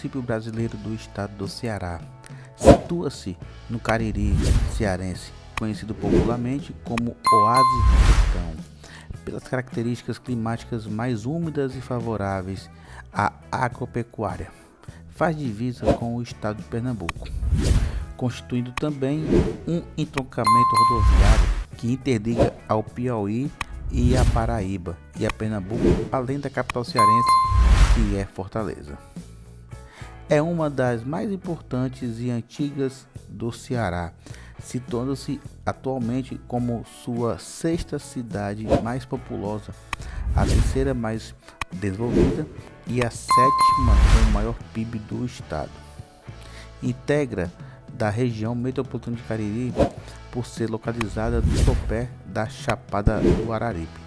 município brasileiro do estado do Ceará. Situa-se no Cariri cearense, conhecido popularmente como Oásis do Sertão, pelas características climáticas mais úmidas e favoráveis à agropecuária. Faz divisa com o estado de Pernambuco, constituindo também um entroncamento rodoviário que interliga ao Piauí e a Paraíba e a Pernambuco, além da capital cearense, que é Fortaleza. É uma das mais importantes e antigas do Ceará, situando-se atualmente como sua sexta cidade mais populosa, a terceira mais desenvolvida e a sétima com o maior PIB do estado. Integra da região metropolitana de Cariri por ser localizada no sopé da Chapada do Araripe.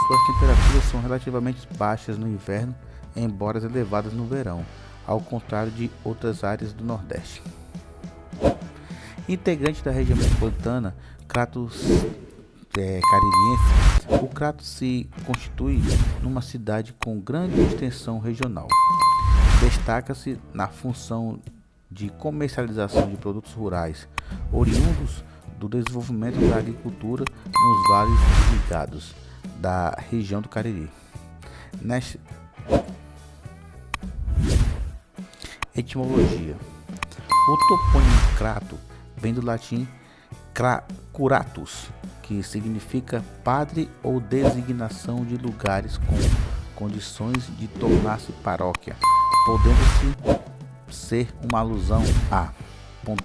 Suas temperaturas são relativamente baixas no inverno, embora elevadas no verão, ao contrário de outras áreas do Nordeste. Integrante da região metropolitana caririense, o Crato se constitui numa cidade com grande extensão regional. Destaca-se na função de comercialização de produtos rurais, oriundos do desenvolvimento da agricultura nos vales irrigados da região do Cariri. Etimologia: o topônimo Crato vem do latim curatus, que significa padre ou designação de lugares com condições de tornar-se paróquia, podendo-se ser uma alusão a 1.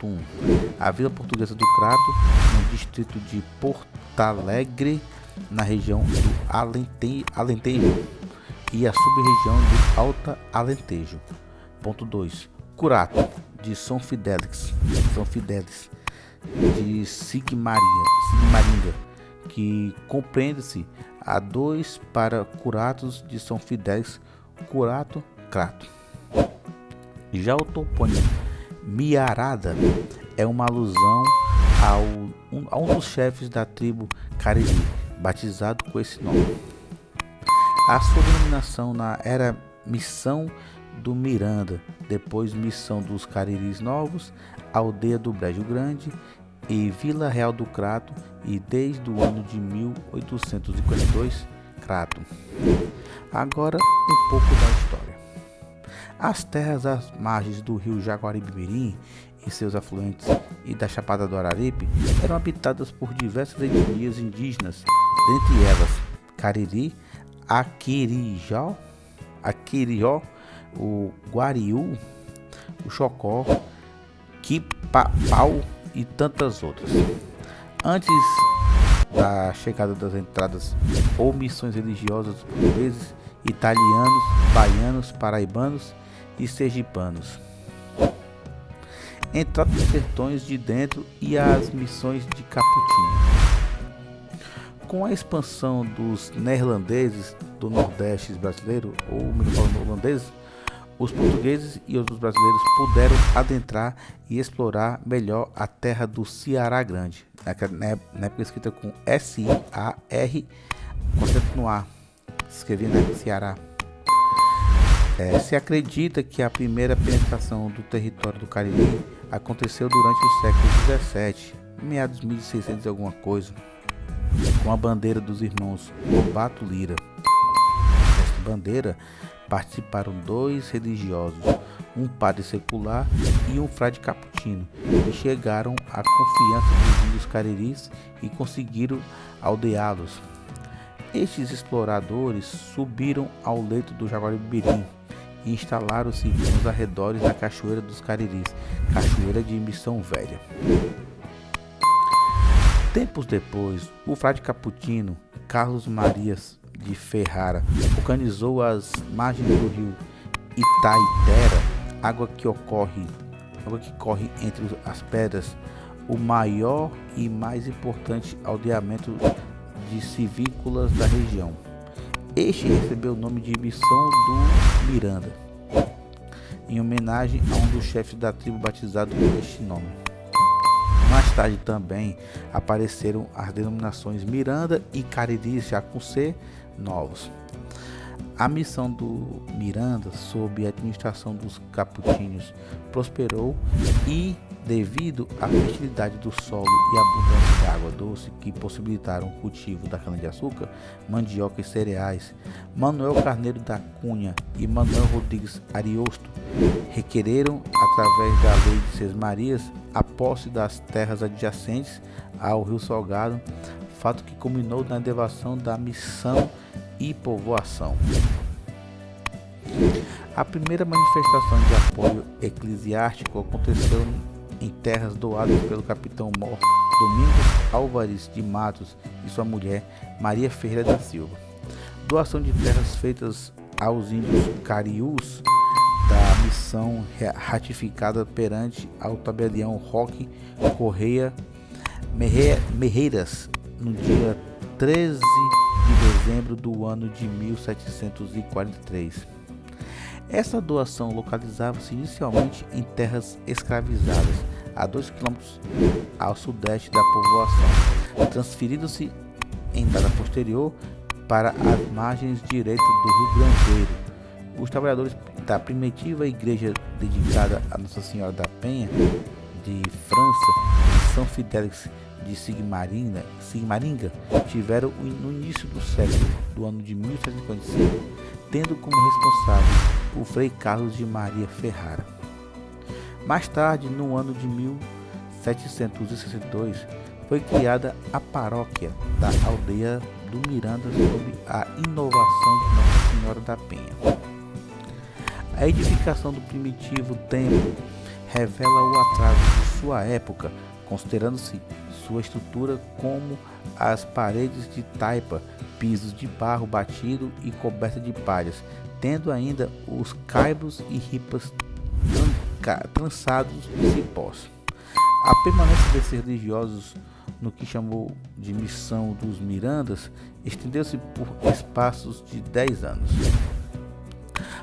A vila portuguesa do Crato, no distrito de Portalegre, na região do Alentejo, e a sub-região do Alto Alentejo. 2. Curato, de São Fidélis, de Sigmaringa, que compreende-se a 2 para Curatos de São Fidélis, Curato, Crato. Já o topônimo Miarada é uma alusão a um dos chefes da tribo Cariri, batizado com esse nome. A sua denominação era Missão do Miranda, depois Missão dos Cariris Novos, Aldeia do Brejo Grande e Vila Real do Crato, e desde o ano de 1842, Crato. Agora um pouco da história. As terras às margens do rio Jaguaribe-Mirim e seus afluentes e da Chapada do Araripe eram habitadas por diversas etnias indígenas, dentre elas Cariri, Aquirió, o Guariú, o Chocó, Quipapau e tantas outras. Antes da chegada das entradas ou missões religiosas dos portugueses, italianos, baianos, paraibanos e sergipanos, entrada dos sertões de dentro e as missões de Caputinho. Com a expansão dos neerlandeses do Nordeste brasileiro, ou melhor, holandeses, os portugueses e os brasileiros puderam adentrar e explorar melhor a terra do Ceará Grande, na época escrita com S-I-A-R, com acento no A, escrevendo Ceará. Se acredita que a primeira penetração do território do Cariri aconteceu durante o século XVII, meados de 1600 e alguma coisa, com a bandeira dos irmãos Lobato Lira. Nesta bandeira participaram 2 religiosos, um padre secular e um frade caputino, que chegaram à confiança dos índios cariris e conseguiram aldeá-los. Estes exploradores subiram ao leito do Jaguaribe-Mirim e instalaram-se nos arredores da Cachoeira dos Cariris, Cachoeira de Missão Velha. Tempos depois, o frade caputino Carlos Marias de Ferrara organizou as margens do rio Itaitera, água que corre entre as pedras, o maior e mais importante aldeamento de civícolas da região. Este recebeu o nome de Missão do Miranda, em homenagem a um dos chefes da tribo batizado por este nome. Mais tarde também apareceram as denominações Miranda e Cariri, já com C, novos. A missão do Miranda, sob a administração dos capuchinhos, prosperou e, devido à fertilidade do solo e à abundância de água doce que possibilitaram o cultivo da cana-de-açúcar, mandioca e cereais, Manuel Carneiro da Cunha e Manuel Rodrigues Ariosto requereram, através da Lei de Seis Marias, a posse das terras adjacentes ao Rio Salgado, fato que culminou na elevação da missão e povoação. A primeira manifestação de apoio eclesiástico aconteceu em terras doadas pelo capitão mor Domingos Álvares de Matos e sua mulher Maria Ferreira da Silva. Doação de terras feitas aos índios cariús da missão ratificada perante ao tabelião Roque Correia Merreiras no dia 13 de dezembro do ano de 1743. Essa doação localizava-se inicialmente em terras escravizadas, a 2 km ao sudeste da povoação, transferindo-se em data posterior para as margens direitas do Rio Grangeiro. Os trabalhadores da primitiva igreja dedicada a Nossa Senhora da Penha de França e São Fidélis de Sigmaringa tiveram no início do século do ano de 1755, tendo como responsável o Frei Carlos de Maria Ferrara. Mais tarde, no ano de 1762, foi criada a paróquia da aldeia do Miranda sob a inovação de Nossa Senhora da Penha. A edificação do primitivo templo revela o atraso de sua época, considerando-se sua estrutura como as paredes de taipa, pisos de barro batido e coberta de palhas, tendo ainda os caibros e ripas trançados de cipós. A permanência desses religiosos no que chamou de missão dos Mirandas estendeu-se por espaços de 10 anos.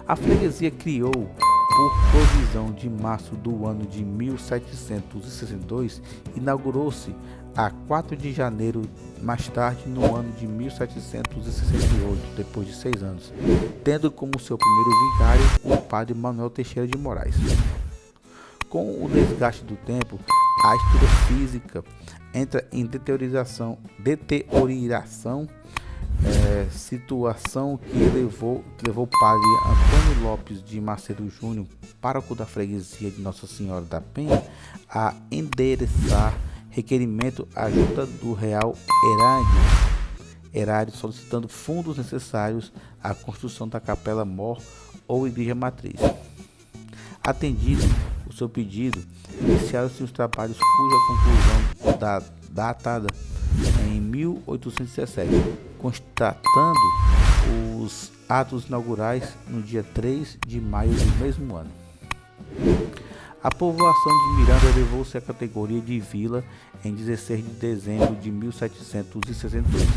A freguesia criou, por provisão de março do ano de 1762, inaugurou-se a 4 de janeiro mais tarde, no ano de 1768, depois de 6 anos, tendo como seu primeiro vigário o padre Manuel Teixeira de Moraes. Com o desgaste do tempo, a estrutura física entra em deterioração, situação que levou o padre Antônio Lopes de Macedo Júnior, pároco da freguesia de Nossa Senhora da Penha, a endereçar requerimento à junta do Real Erário, solicitando fundos necessários à construção da capela mor ou igreja matriz. Atendido o seu pedido, iniciaram-se os trabalhos cuja conclusão datada em 1817, constatando os atos inaugurais no dia 3 de maio do mesmo ano. A povoação de Miranda elevou-se à categoria de vila em 16 de dezembro de 1762,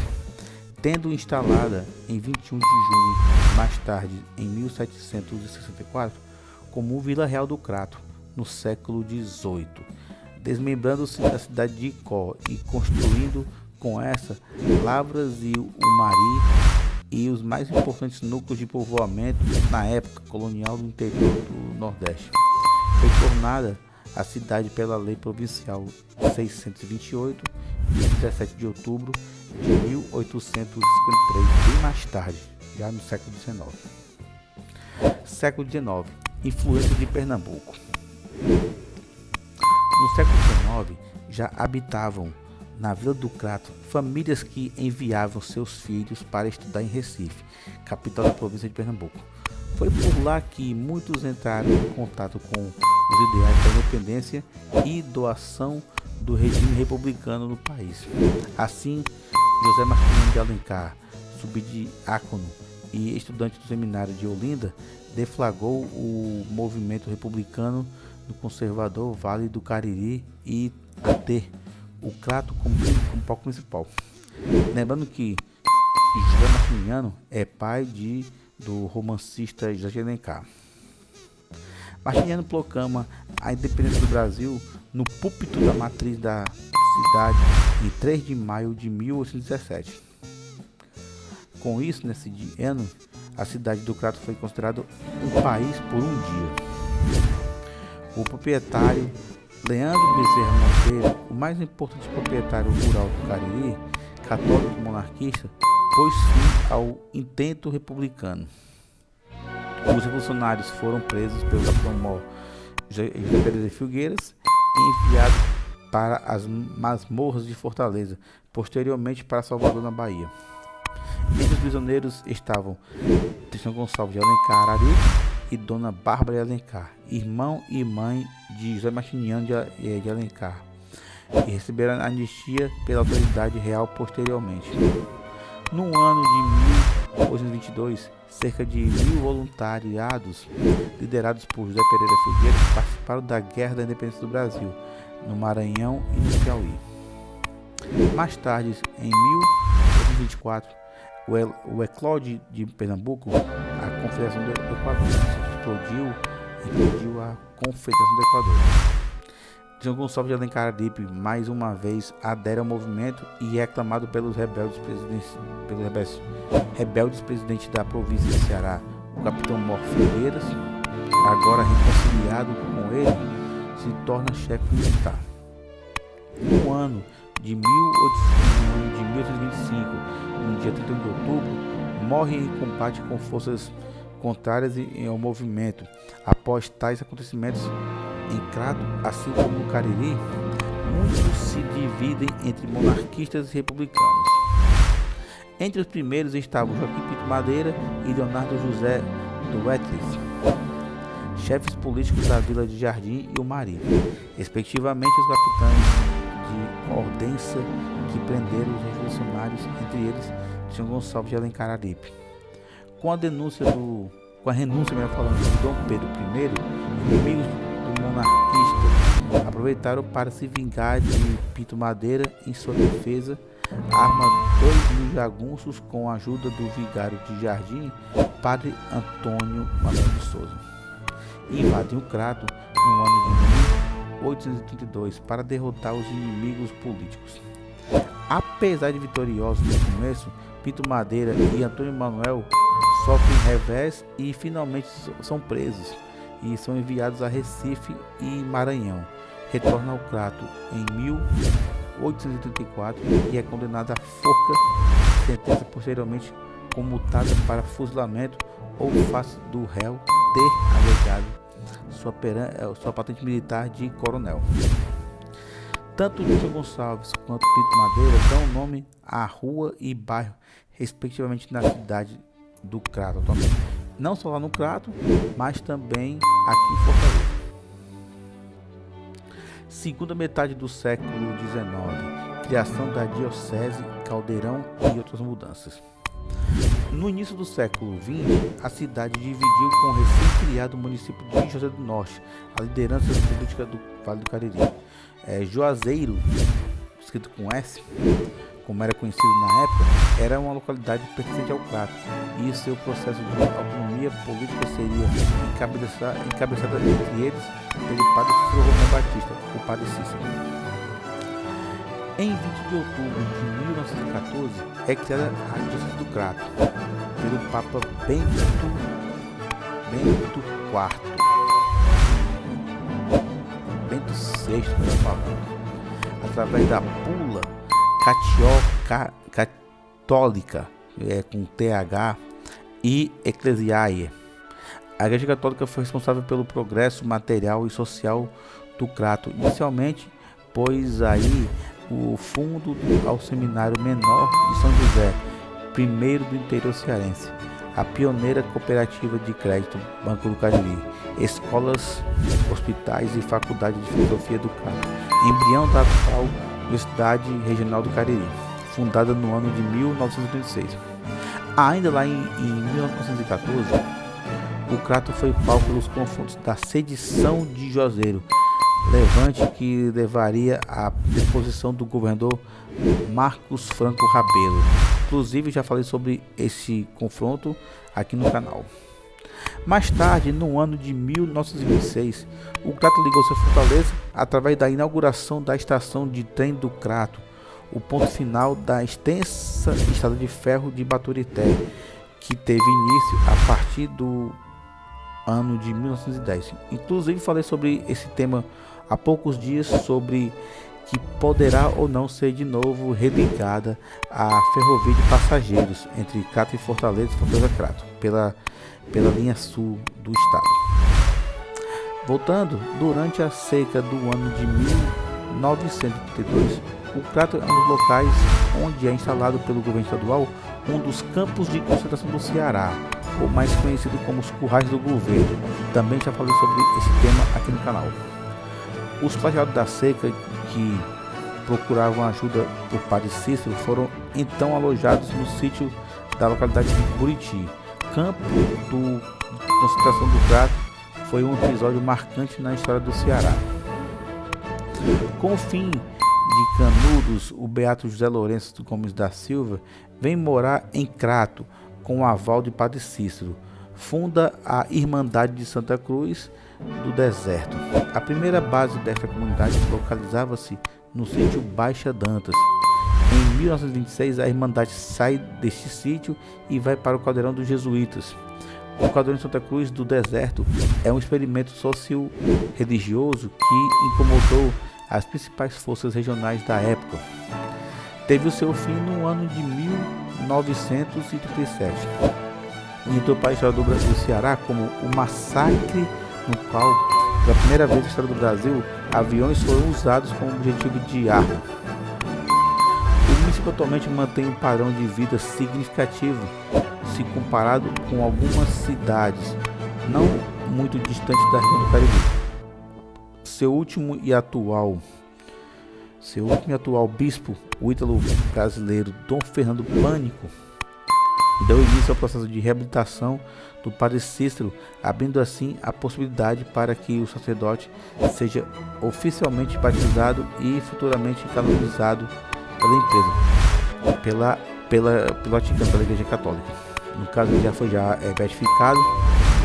tendo instalada em 21 de junho, mais tarde, em 1764, como Vila Real do Crato, no século XVIII, desmembrando-se da cidade de Icó e construindo com essa Lavras e o Mari e os mais importantes núcleos de povoamento na época colonial do interior do Nordeste. Foi tornada a cidade pela Lei Provincial 628, de 17 de outubro de 1853, bem mais tarde, já no século XIX. Século XIX. Influência de Pernambuco. No século XIX, já habitavam na Vila do Crato famílias que enviavam seus filhos para estudar em Recife, capital da província de Pernambuco. Foi por lá que muitos entraram em contato com os ideais da independência e doação do regime republicano no país. Assim, José Martins de Alencar, subdiácono e estudante do seminário de Olinda, deflagrou o movimento republicano no conservador Vale do Cariri e a ter o Crato como palco principal. Lembrando que José Martiniano é pai do romancista José de Alencar. Martiniano proclama a independência do Brasil no púlpito da matriz da cidade em 3 de maio de 1817. Com isso, nesse ano, a cidade do Crato foi considerada um país por um dia. O proprietário Leandro Bezerra Monteiro, o mais importante proprietário rural do Cariri, católico monarquista, pôs fim ao intento republicano. Os revolucionários foram presos pelo capitão-mor José Pereira de Filgueiras e enviados para as masmorras de Fortaleza, posteriormente para Salvador, na Bahia. Entre os prisioneiros estavam Tristão Gonçalves de Alencar Araripe e Dona Bárbara de Alencar, irmão e mãe de José Martiniano de Alencar, e receberam a anistia pela autoridade real posteriormente. No ano de 1822, cerca de 1.000 voluntariados, liderados por José Pereira Filgueiras, participaram da Guerra da Independência do Brasil, no Maranhão e no Piauí. Mais tarde, em 1824, o eclode de Pernambuco, a Confederação do Equador, explodiu a Confederação do Equador. João Gonçalves de Alencar Araripe, mais uma vez, adere ao movimento e é aclamado pelos rebeldes presidente da província de Ceará, o capitão-mor Filgueiras, agora reconciliado com ele, se torna chefe militar. No ano de 1825, no dia 31 de outubro, morre em combate com forças contrárias ao movimento. Após tais acontecimentos em Crato, assim como no Cariri, muitos se dividem entre monarquistas e republicanos. Entre os primeiros estavam Joaquim Pinto Madeira e Leonardo José Duetles, chefes políticos da Vila de Jardim e Umari, respectivamente os capitães de Ordença que prenderam os revolucionários, entre eles João Gonçalves de Alencar Araripe. Com a renúncia de Dom Pedro I, inimigos do monarquista aproveitaram para se vingar de Pinto Madeira. Em sua defesa, arma 2.000 jagunços com a ajuda do vigário de Jardim, Padre Antônio Manuel de Souza. Invadem o Crato no ano de 1832 para derrotar os inimigos políticos. Apesar de vitoriosos no começo, Pinto Madeira e Antônio Manuel sofrem revés e finalmente são presos e são enviados a Recife e Maranhão. Retorna ao Crato em 1834 e é condenado à forca, sentença posteriormente comutada para fuzilamento ou face do réu ter alegado sua patente militar de coronel. Tanto João Gonçalves quanto Pinto Madeira dão nome à rua e bairro, respectivamente, na cidade do Crato atualmente. Não só lá no Crato, mas também aqui em Fortaleza. Segunda metade do século XIX, criação da Diocese, Caldeirão e outras mudanças. No início do século XX, a cidade dividiu com o recém-criado município de José do Norte, a liderança política do Vale do Cariri. Juazeiro, escrito com S, como era conhecido na época, era uma localidade pertencente ao Crato, e seu processo de autonomia política seria encabeçada entre eles pelo padre Cícero Romão Batista, o padre Cícero. Em 20 de outubro de 1914 é criada a Diocese do Crato pelo Papa Bento VI, através da bula católica, com TH, e Ecclesiae. A Igreja Católica foi responsável pelo progresso material e social do Crato, inicialmente, pois aí o fundo ao Seminário Menor de São José, primeiro do interior cearense, a pioneira cooperativa de crédito Banco do Cariri, escolas, hospitais e faculdade de filosofia do Crato, embrião da atual Universidade Regional do Cariri, fundada no ano de 1936. Ainda lá em 1914, o Crato foi palco dos confrontos da sedição de Juazeiro, levante que levaria à deposição do governador Marcos Franco Rabelo. Inclusive, já falei sobre esse confronto aqui no canal. Mais tarde, no ano de 1926, o Crato ligou-se a Fortaleza através da inauguração da estação de trem do Crato, o ponto final da extensa estrada de ferro de Baturité, que teve início a partir do ano de 1910. Inclusive falei sobre esse tema há poucos dias, sobre que poderá ou não ser de novo religada a ferrovia de passageiros entre Crato e Fortaleza, Fortaleza-Crato, pela linha sul do estado. Voltando, durante a seca do ano de 1932, o Crato é um dos locais onde é instalado pelo governo estadual um dos campos de concentração do Ceará, ou mais conhecido como os Currais do Governo. Também já falei sobre esse tema aqui no canal. Os flagelados da seca, que procuravam ajuda por Padre Cícero, foram então alojados no sítio da localidade de Buriti. Campo de concentração do Crato foi um episódio marcante na história do Ceará. Com o fim de Canudos, o beato José Lourenço Gomes da Silva vem morar em Crato com o aval de Padre Cícero. Funda a Irmandade de Santa Cruz do Deserto. A primeira base desta comunidade localizava-se no sítio Baixa Dantas. Em 1926, a Irmandade sai deste sítio e vai para o Caldeirão dos Jesuítas. O Caldeirão de Santa Cruz do Deserto é um experimento socio-religioso que incomodou as principais forças regionais da época. Teve o seu fim no ano de 1937 e entrou para a história do Brasil e do Ceará como o massacre no qual, pela primeira vez na história do Brasil, aviões foram usados como objetivo de arma. O município atualmente mantém um padrão de vida significativo se comparado com algumas cidades não muito distantes da região do Cariri. Seu último e atual bispo, o ítalo brasileiro Dom Fernando Pânico, deu início ao processo de reabilitação do Padre Cícero, abrindo assim a possibilidade para que o sacerdote seja oficialmente batizado e futuramente canonizado pela Vaticano, pela Igreja Católica. No caso, ele já foi beatificado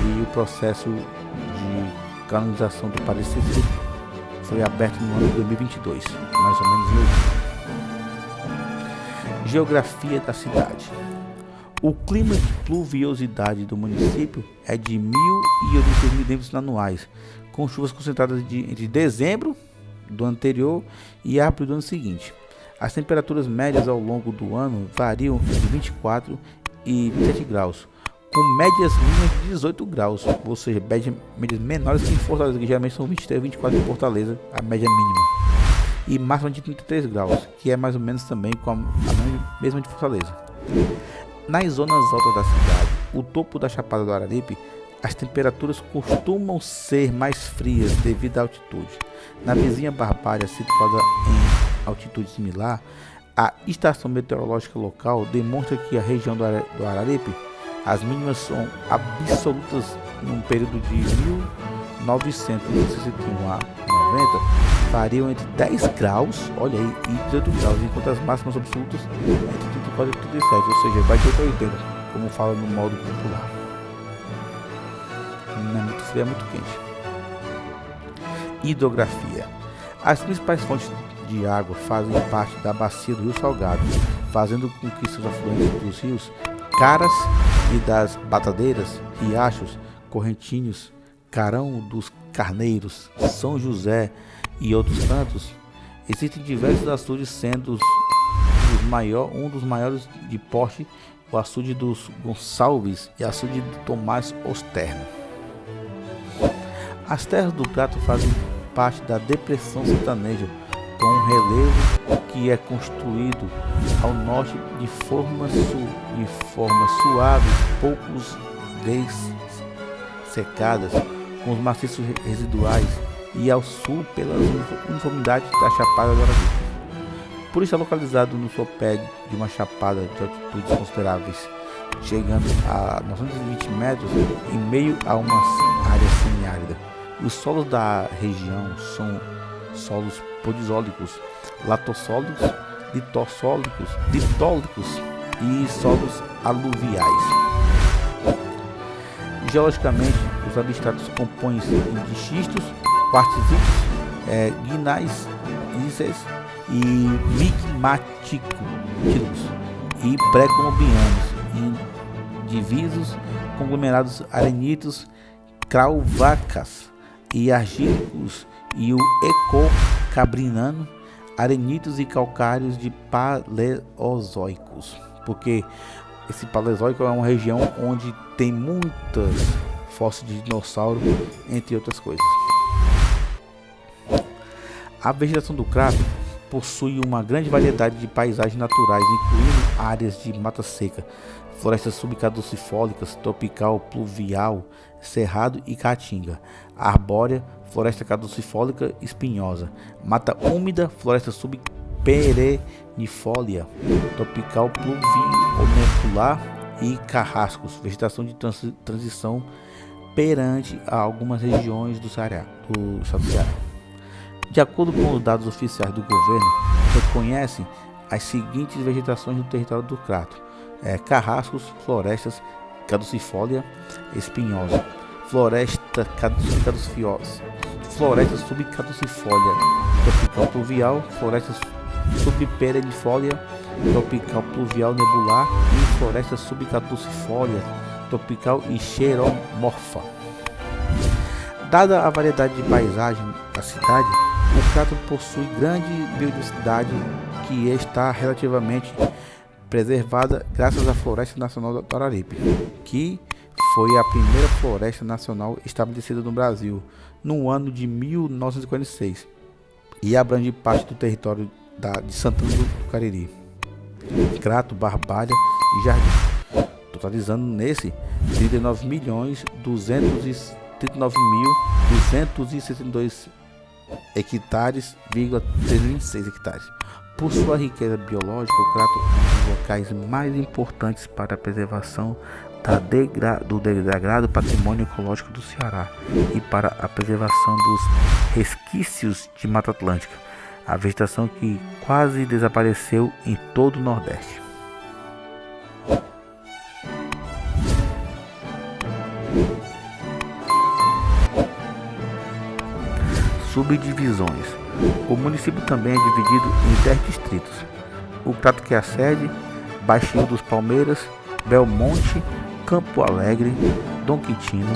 e o processo de canonização do Padre Cícero foi aberto no ano de 2022, mais ou menos em outubro. Geografia da cidade. O clima de pluviosidade do município é de 1.086 milímetros anuais, com chuvas concentradas entre dezembro do ano anterior e abril do ano seguinte. As temperaturas médias ao longo do ano variam entre 24 e 27 graus, com médias mínimas de 18 graus, ou seja, médias menores que em Fortaleza, que geralmente são 23 e 24 em Fortaleza, a média mínima, e máxima de 33 graus, que é mais ou menos também com a mesma de Fortaleza. Nas zonas altas da cidade, o topo da Chapada do Araripe, as temperaturas costumam ser mais frias devido à altitude. Na vizinha Barbalha, situada em altitude similar, a estação meteorológica local demonstra que a região do Araripe, as mínimas são absolutas no período de 1961 a 90, variam entre 10 graus, olha aí, e 18 graus, enquanto as máximas absolutas entre 34 e 37, ou seja, vai de 8 a 80, como fala no modo popular. Não é muito frio, é muito quente. Hidrografia. As principais fontes de água fazem parte da bacia do Rio Salgado, fazendo com que seus afluentes dos rios Caras e das Batadeiras, riachos, correntinhos, Carão dos Carneiros, São José e outros tantos, existem diversos açudes, sendo um dos maiores de porte o açude dos Gonçalves e açude do Tomás Osterno. As terras do Crato fazem parte da Depressão Sertaneja, com um relevo que é construído ao norte de formas suaves, poucos dessecadas, com os maciços residuais, e ao sul pelas uniformidades da Chapada do Araripe. Por isso é localizado no sopé de uma chapada de altitudes consideráveis, chegando a 920 metros, em meio a uma área semiárida. Os solos da região são solos podizólicos, latossólicos, litólicos e solos aluviais. Geologicamente, os substratos compõem-se de xistos, quartzitos, guinais, íceis e migmáticos e pré-colombianos, divisos, conglomerados arenitos, crauvacas e argílicos, e o ecocabrinano, arenitos e calcários de paleozoicos, porque esse paleozoico é uma região onde tem muitas fósseis de dinossauro, entre outras coisas. A vegetação do Crato possui uma grande variedade de paisagens naturais, incluindo áreas de mata seca, florestas subcaducifólicas, tropical, pluvial, cerrado e caatinga, arbórea, floresta caducifólica espinhosa, mata úmida, floresta subperennifolia, tropical, pluviomecular e carrascos, vegetação de transição perante a algumas regiões do estado do Ceará. De acordo com os dados oficiais do governo, reconhecem as seguintes vegetações no território do Crato: carrascos, florestas caducifólia espinhosa, floresta caducifólia, floresta subcaducifólia tropical pluvial, floresta subperennifolia tropical pluvial nebular e floresta subcaducifólia tropical e xeromorfa. Dada a variedade de paisagem da cidade, o Crato possui grande biodiversidade que está relativamente preservada graças à Floresta Nacional do Araripe, que foi a primeira floresta nacional estabelecida no Brasil no ano de 1946 e abrange parte do território de Santana do Cariri, Crato, Barbalha e Jardim, totalizando nesse 39.239.262 hectares, 36 hectares. Por sua riqueza biológica, o Crato é um dos locais mais importantes para a preservação do degrado patrimônio ecológico do Ceará e para a preservação dos resquícios de Mata Atlântica, a vegetação que quase desapareceu em todo o Nordeste. Subdivisões. O município também é dividido em 10 distritos: o Crato, que é a sede, Baixio dos Palmeiras, Belmonte, Campo Alegre, Dom Quintino,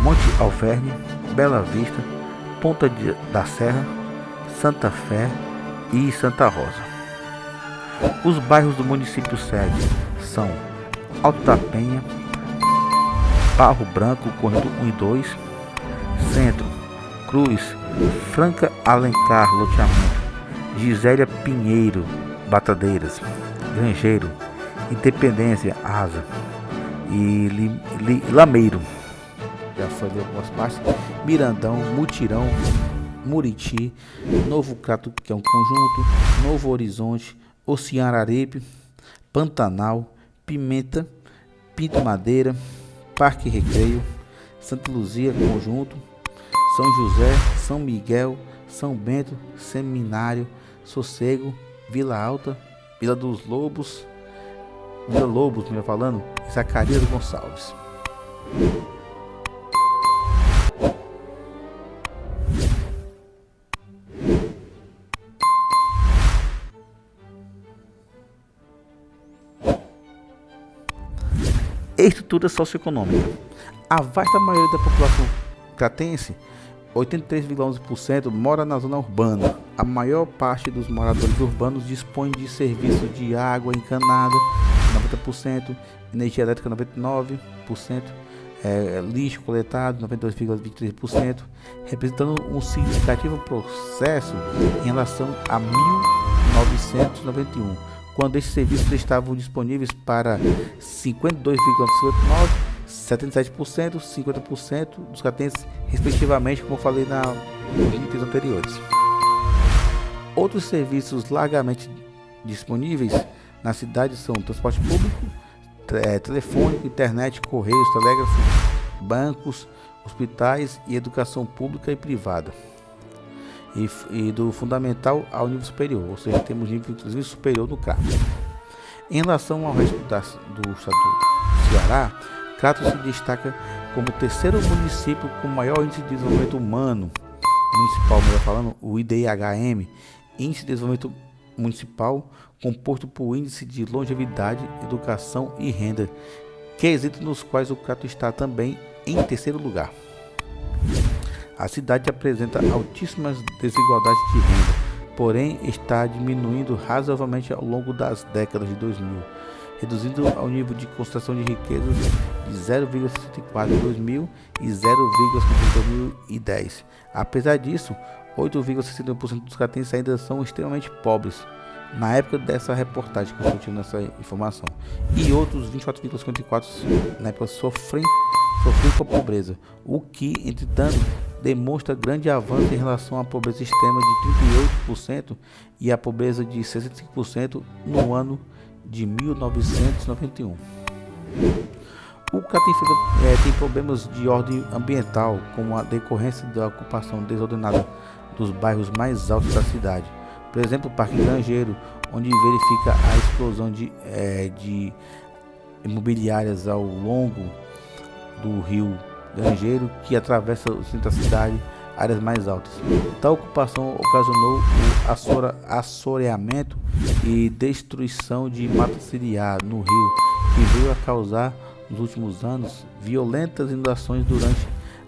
Monte Alverne, Bela Vista, Ponta da Serra, Santa Fé e Santa Rosa. Os bairros do município sede são Alto da Penha, Barro Branco, Correio 1 e 2, Centro, Cruz, Franca Alencar, Loteamento, Gisélia Pinheiro, Batadeiras, Grangeiro, Independência, Asa e Lameiro, já falei algumas partes, Mirandão, Mutirão, Muriti, Novo Crato, que é um conjunto, Novo Horizonte, Oceanaripe, Pantanal, Pimenta, Pinto Madeira, Parque Recreio, Santa Luzia, conjunto, São José, São Miguel, São Bento, Seminário, Sossego, Vila Alta, Vila dos Lobos, melhor falando, Zacarias Gonçalves. Estrutura socioeconômica. A vasta maioria da população cratense, 83,11%, mora na zona urbana. A maior parte dos moradores urbanos dispõe de serviços de água encanada, 90%, energia elétrica, 99%, lixo coletado, 92,23%, representando um significativo processo em relação a 1991, quando esses serviços estavam disponíveis para 52,59%, 77%, 50% dos cratenses, respectivamente, como eu falei nos itens anteriores. Outros serviços largamente disponíveis na cidade são transporte público, telefônico, internet, correios, telégrafo, bancos, hospitais e educação pública e privada. E do fundamental ao nível superior, ou seja, temos nível inclusive superior no Crato. Em relação ao resto do estado do Ceará, Crato se destaca como o terceiro município com maior índice de desenvolvimento humano municipal, melhor falando, o IDHM, Índice de Desenvolvimento Municipal, composto por índice de longevidade, educação e renda, Quesitos nos quais o Crato está também em terceiro lugar. A cidade apresenta altíssimas desigualdades de renda, porém está diminuindo razoavelmente ao longo das décadas de 2000, reduzindo ao nível de concentração de riquezas de 0,64 em 2000 e 0,50 em 2010. Apesar disso, 8,61% dos cratenses ainda são extremamente pobres na época dessa reportagem que eu estou tirando essa informação, e outros 24,54% na época sofrem com a pobreza, o que, entretanto, demonstra grande avanço em relação à pobreza extrema de 38% e à pobreza de 65% no ano de 1991. O Crato tem problemas de ordem ambiental, como a decorrência da ocupação desordenada dos bairros mais altos da cidade. Por exemplo, o Parque Grangeiro, onde verifica a explosão de imobiliárias ao longo do rio Grangeiro, que atravessa o centro da cidade, áreas mais altas. Tal ocupação ocasionou o assoreamento e destruição de mata ciliar no rio, que veio a causar, nos últimos anos, violentas inundações durante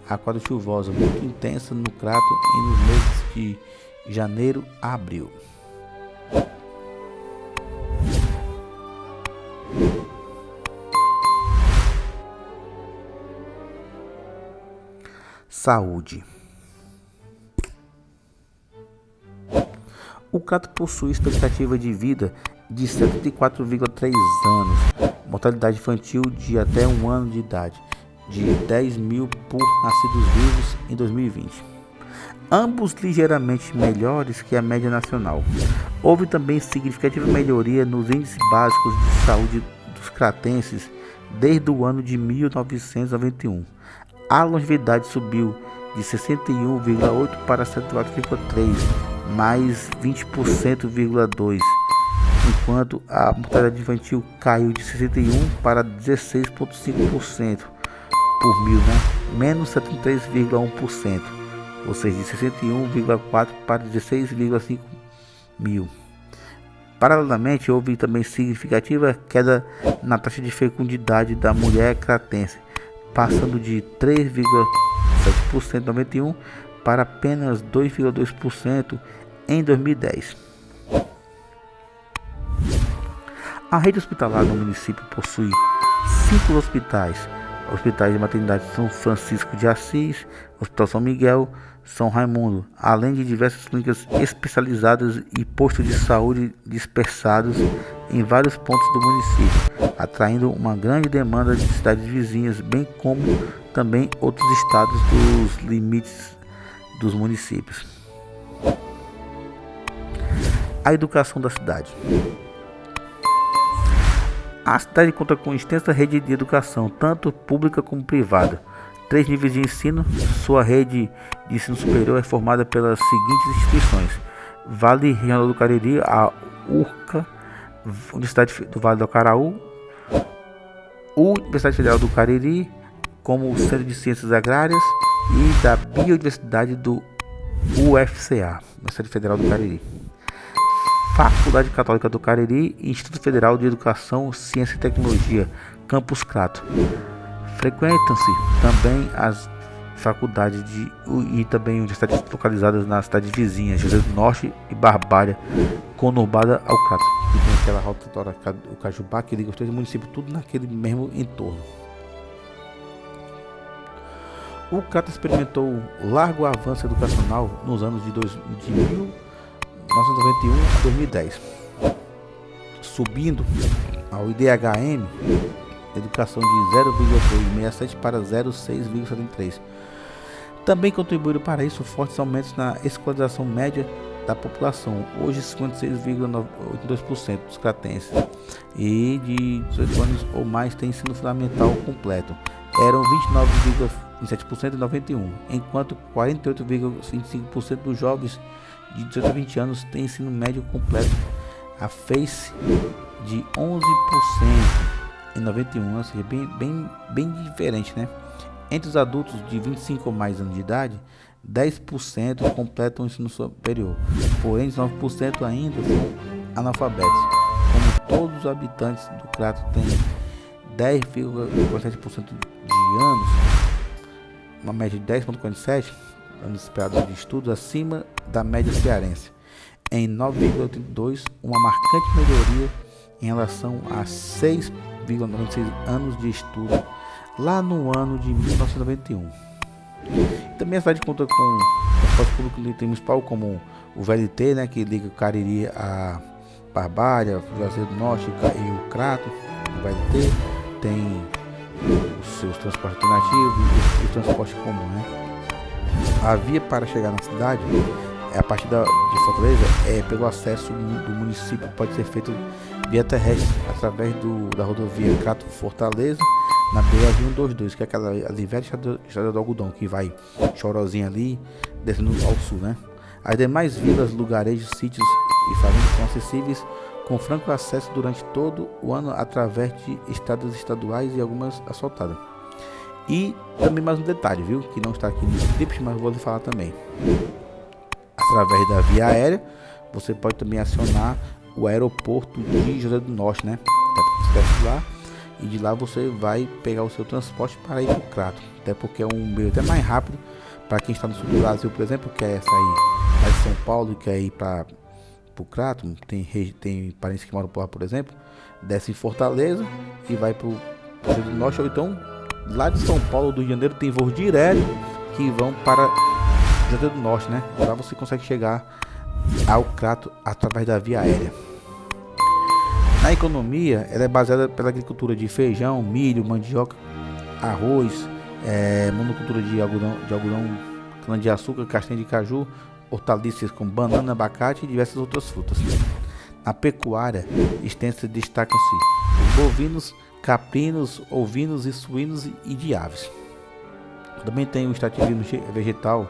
a quadra chuvosa, muito intensa no Crato e nos meses de janeiro a abril. Saúde. O Crato possui expectativa de vida de 74,3 anos, mortalidade infantil de até 1 ano de idade, de 10 mil por nascidos vivos em 2020. Ambos ligeiramente melhores que a média nacional. Houve também significativa melhoria nos índices básicos de saúde dos cratenses desde o ano de 1991. A longevidade subiu de 61,8 para 74,3, mais 20,2%, enquanto a mortalidade infantil caiu de 61 para 16,5% por mil, menos 73,1%, ou seja, de 61,4 para 16,5 mil. Paralelamente, houve também significativa queda na taxa de fecundidade da mulher cratense, passando de 3,7% em 91 para apenas 2,2% em 2010. A rede hospitalar no município possui 5 hospitais: hospitais de maternidade São Francisco de Assis, Hospital São Miguel, São Raimundo, além de diversas clínicas especializadas e postos de saúde dispersados em vários pontos do município, atraindo uma grande demanda de cidades vizinhas, bem como também outros estados dos limites dos municípios. A educação da cidade. A cidade conta com extensa rede de educação, tanto pública como privada. 3 níveis de ensino. Sua rede de ensino superior é formada pelas seguintes instituições: Vale Regional do Cariri, a URCA, Universidade do Vale do Acaraú, Universidade Federal do Cariri, como o Centro de Ciências Agrárias, e da Biodiversidade do UFCA, Universidade Federal do Cariri. Faculdade Católica do Cariri e Instituto Federal de Educação, Ciência e Tecnologia, Campus Crato. Frequentam-se também as faculdades e também universidades localizadas nas cidades vizinhas, Juazeiro do Norte e Barbalha, conurbada ao Crato, que tem aquela rotatória, o Cajubá, que liga os 3 municípios, tudo naquele mesmo entorno. O Crato experimentou largo avanço educacional nos anos de 1991 a 2010, subindo ao IDHM, educação de 0,267 para 0,673. Também contribuíram para isso fortes aumentos na escolarização média da população, hoje 56,82% dos cratenses e de 18 anos ou mais têm ensino fundamental completo. Eram 29,27% em 91, enquanto 48,25% dos jovens de 18 a 20 anos têm ensino médio completo, a face de 11% em 91, ou seja, bem diferente, né? Entre os adultos de 25 ou mais anos de idade, 10% completam o ensino superior, porém 9% ainda são analfabetos. Como todos os habitantes do Crato têm 10,47% de anos, uma média de 10,47 anos esperados de estudo acima da média cearense. Em 9,82, uma marcante melhoria em relação a 6,96 anos de estudo lá no ano de 1991. Também a cidade conta com transporte público municipal como o VLT, né, que liga o Cariri a Barbalha, Juazeiro do Norte e o Crato. O VLT tem os seus transportes alternativos e o transporte comum, né? A via para chegar na cidade, a partir de Fortaleza, pelo acesso do município, pode ser feito via terrestre através da rodovia Crato-Fortaleza, na BR-122, que é aquela ali velha estrada do algodão, que vai Chorozinho ali, descendo ao sul, né? As demais vilas, lugarejos, sítios e fazendas são acessíveis com franco acesso durante todo o ano através de estradas estaduais e algumas asfaltadas. E também mais um detalhe, viu, que não está aqui no script, mas vou lhe falar também. Através da via aérea, você pode também acionar o aeroporto de Juazeiro do Norte, né? Você desce lá e de lá você vai pegar o seu transporte para ir para o Crato, até porque é um meio até mais rápido para quem está no sul do Brasil, por exemplo, quer sair de São Paulo e quer ir para o Crato, tem parentes que moram por lá, por exemplo, desce em Fortaleza e vai para o Juazeiro do Norte, ou então lá de São Paulo, do Rio de Janeiro, tem voos direto que vão para Juazeiro do Norte, né? Lá você consegue chegar ao Crato através da via aérea. Na economia, ela é baseada pela agricultura de feijão, milho, mandioca, arroz, monocultura de algodão, cana-de-açúcar, castanha de caju, hortaliças como banana, abacate e diversas outras frutas. Na pecuária extensa destacam-se os bovinos, caprinos, ovinos e suínos e de aves. Também tem o extrativismo vegetal,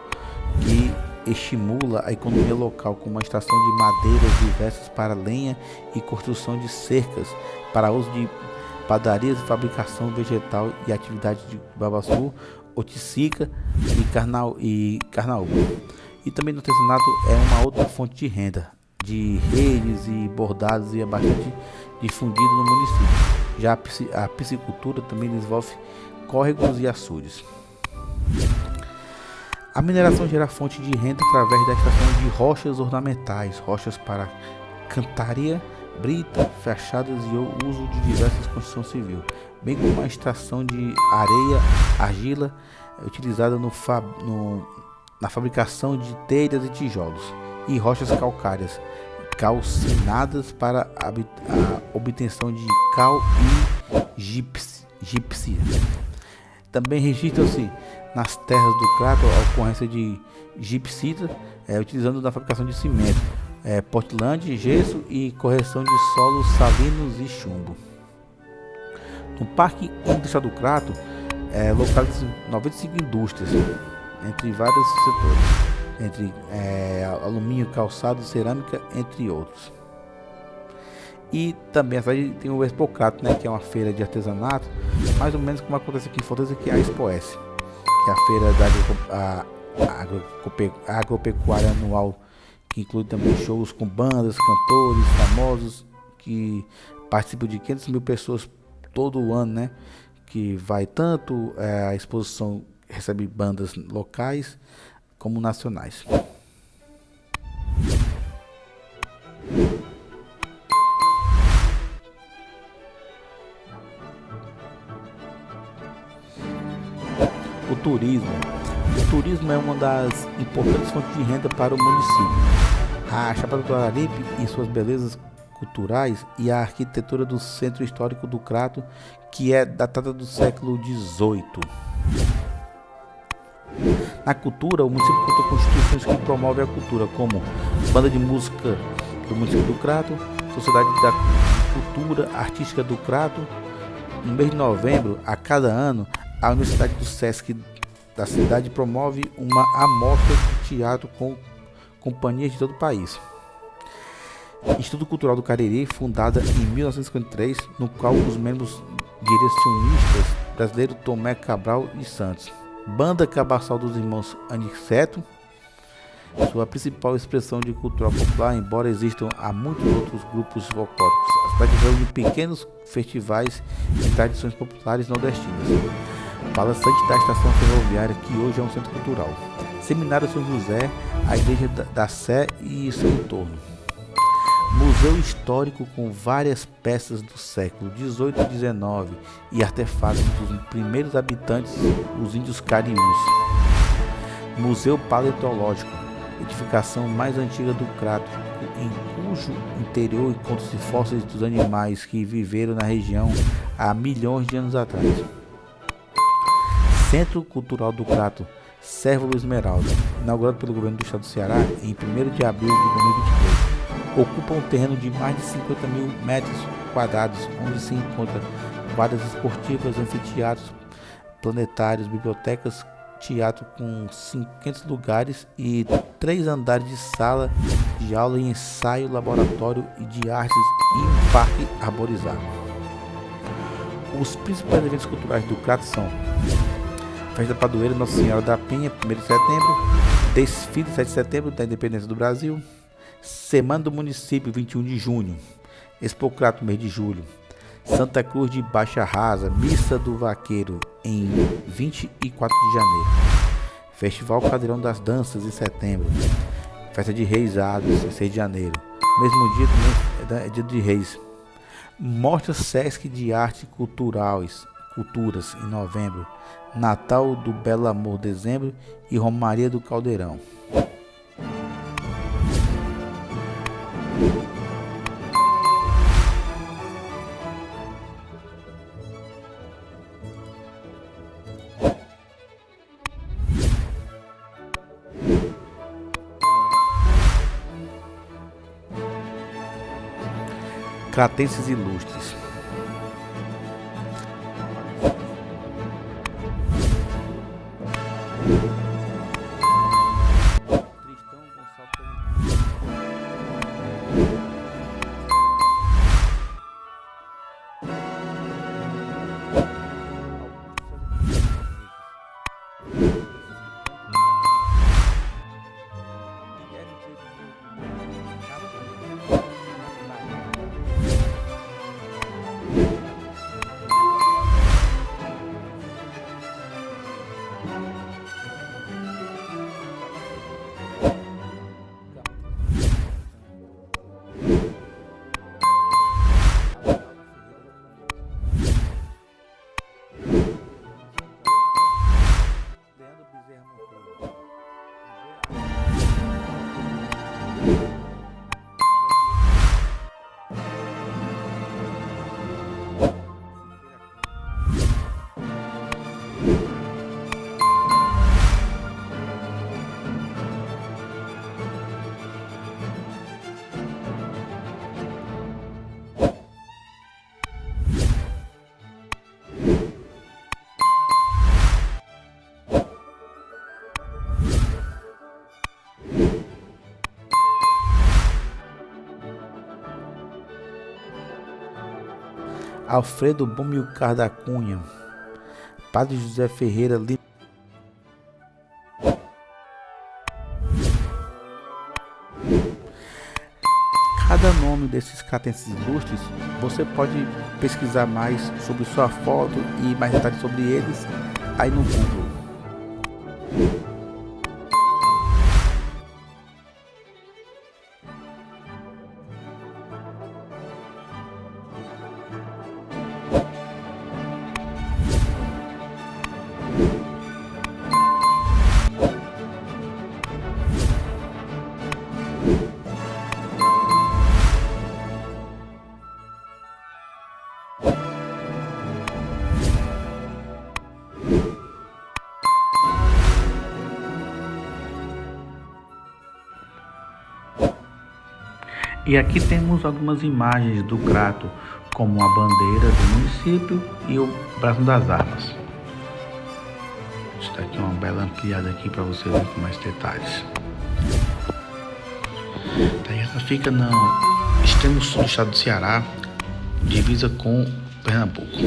que estimula a economia local com uma extração de madeiras diversas para lenha e construção de cercas para uso de padarias e fabricação vegetal e atividades de babaçu, oticica e carnaúba. E também no artesanato é uma outra fonte de renda, de redes e bordados, e é bastante difundido no município. Já a piscicultura também desenvolve córregos e açudes. A mineração gera fonte de renda através da extração de rochas ornamentais, rochas para cantaria, brita, fachadas e o uso de diversas construções civis, bem como a extração de areia, argila, utilizada na fabricação de telhas e tijolos, e rochas calcárias, calcinadas para a obtenção de cal e gipsia. Também registram-se nas terras do Crato a ocorrência de gipsita, utilizando na fabricação de cimento, portland, gesso e correção de solos salinos e chumbo. No Parque Industrial do Crato, localizam 95 indústrias, entre vários setores, entre alumínio, calçado, cerâmica, entre outros. E também a cidade tem o Expo Crato, né, que é uma feira de artesanato, mais ou menos como acontece aqui em Fortaleza, que é a Expoes, que é a feira da agropecuária anual, que inclui também shows com bandas, cantores famosos, que participam de 500 mil pessoas todo o ano, né, que vai tanto a exposição recebe bandas locais como nacionais. O turismo é uma das importantes fontes de renda para o município. A Chapada do Araripe e suas belezas culturais e a arquitetura do centro histórico do Crato, que é datada do século XVIII. Na cultura, o município conta com instituições que promovem a cultura, como Banda de Música do município do Crato, Sociedade da Cultura Artística do Crato. No mês de novembro, a cada ano, a Universidade do Sesc da cidade promove uma amostra de teatro com companhias de todo o país. Instituto Cultural do Cariri, fundada em 1953, no qual os membros direcionistas brasileiros Tomé Cabral e Santos. Banda Cabaçal dos Irmãos Aniceto, sua principal expressão de cultura popular, embora existam há muitos outros grupos folclóricos. A cidade reúne pequenos festivais e tradições populares nordestinas. Palaçante da estação ferroviária, que hoje é um centro cultural. Seminário São José, a Igreja da Sé e seu entorno. Museu histórico com várias peças do século XVIII e XIX e artefatos dos primeiros habitantes, os índios cariús. Museu paleontológico, edificação mais antiga do Crato, em cujo interior encontram-se fósseis dos animais que viveram na região há milhões de anos atrás. Centro Cultural do Crato, Cérvulo Esmeralda, inaugurado pelo governo do estado do Ceará em 1º de abril de 2023. Ocupa um terreno de mais de 50 mil metros quadrados, onde se encontram quadras esportivas, anfiteatros, planetários, bibliotecas, teatro com 500 lugares e 3 andares de sala de aula e ensaio, laboratório e de artes e um parque arborizado. Os principais eventos culturais do Crato são Festa da Padroeira Nossa Senhora da Penha, 1º de setembro, Desfile 7 de setembro da Independência do Brasil, Semana do Município, 21 de junho, Expo Crato, mês de julho, Santa Cruz de Baixa Rasa, Missa do Vaqueiro, em 24 de janeiro, Festival Caldeirão das Danças, em setembro, Festa de Reis Ados, em 6 de janeiro, mesmo dia também é dia de Reis, Mostra Sesc de Arte Culturas, em novembro, Natal do Belo Amor, dezembro, e Romaria do Caldeirão. Cratenses ilustres. Alfredo Bomilcar da Cunha, Padre José Ferreira Lima. Cada nome desses cratenses ilustres, você pode pesquisar mais sobre sua foto e mais detalhes sobre eles aí no Google. E aqui temos algumas imagens do Crato, como a bandeira do município e o braço das armas. Está aqui uma bela ampliada aqui para você ver com mais detalhes. Daí ela fica no extremo sul do estado do Ceará, divisa com Pernambuco.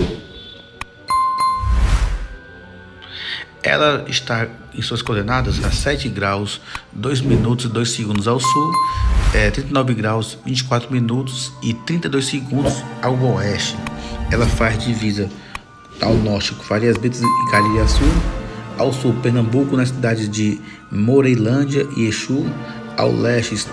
Ela está em suas coordenadas a 7 graus, 2 minutos e 2 segundos ao sul, 39 graus, 24 minutos e 32 segundos ao oeste. Ela faz divisa ao norte com Farias Brito e Caririaçu, ao sul Pernambuco nas cidades de Moreilândia e Exu, ao leste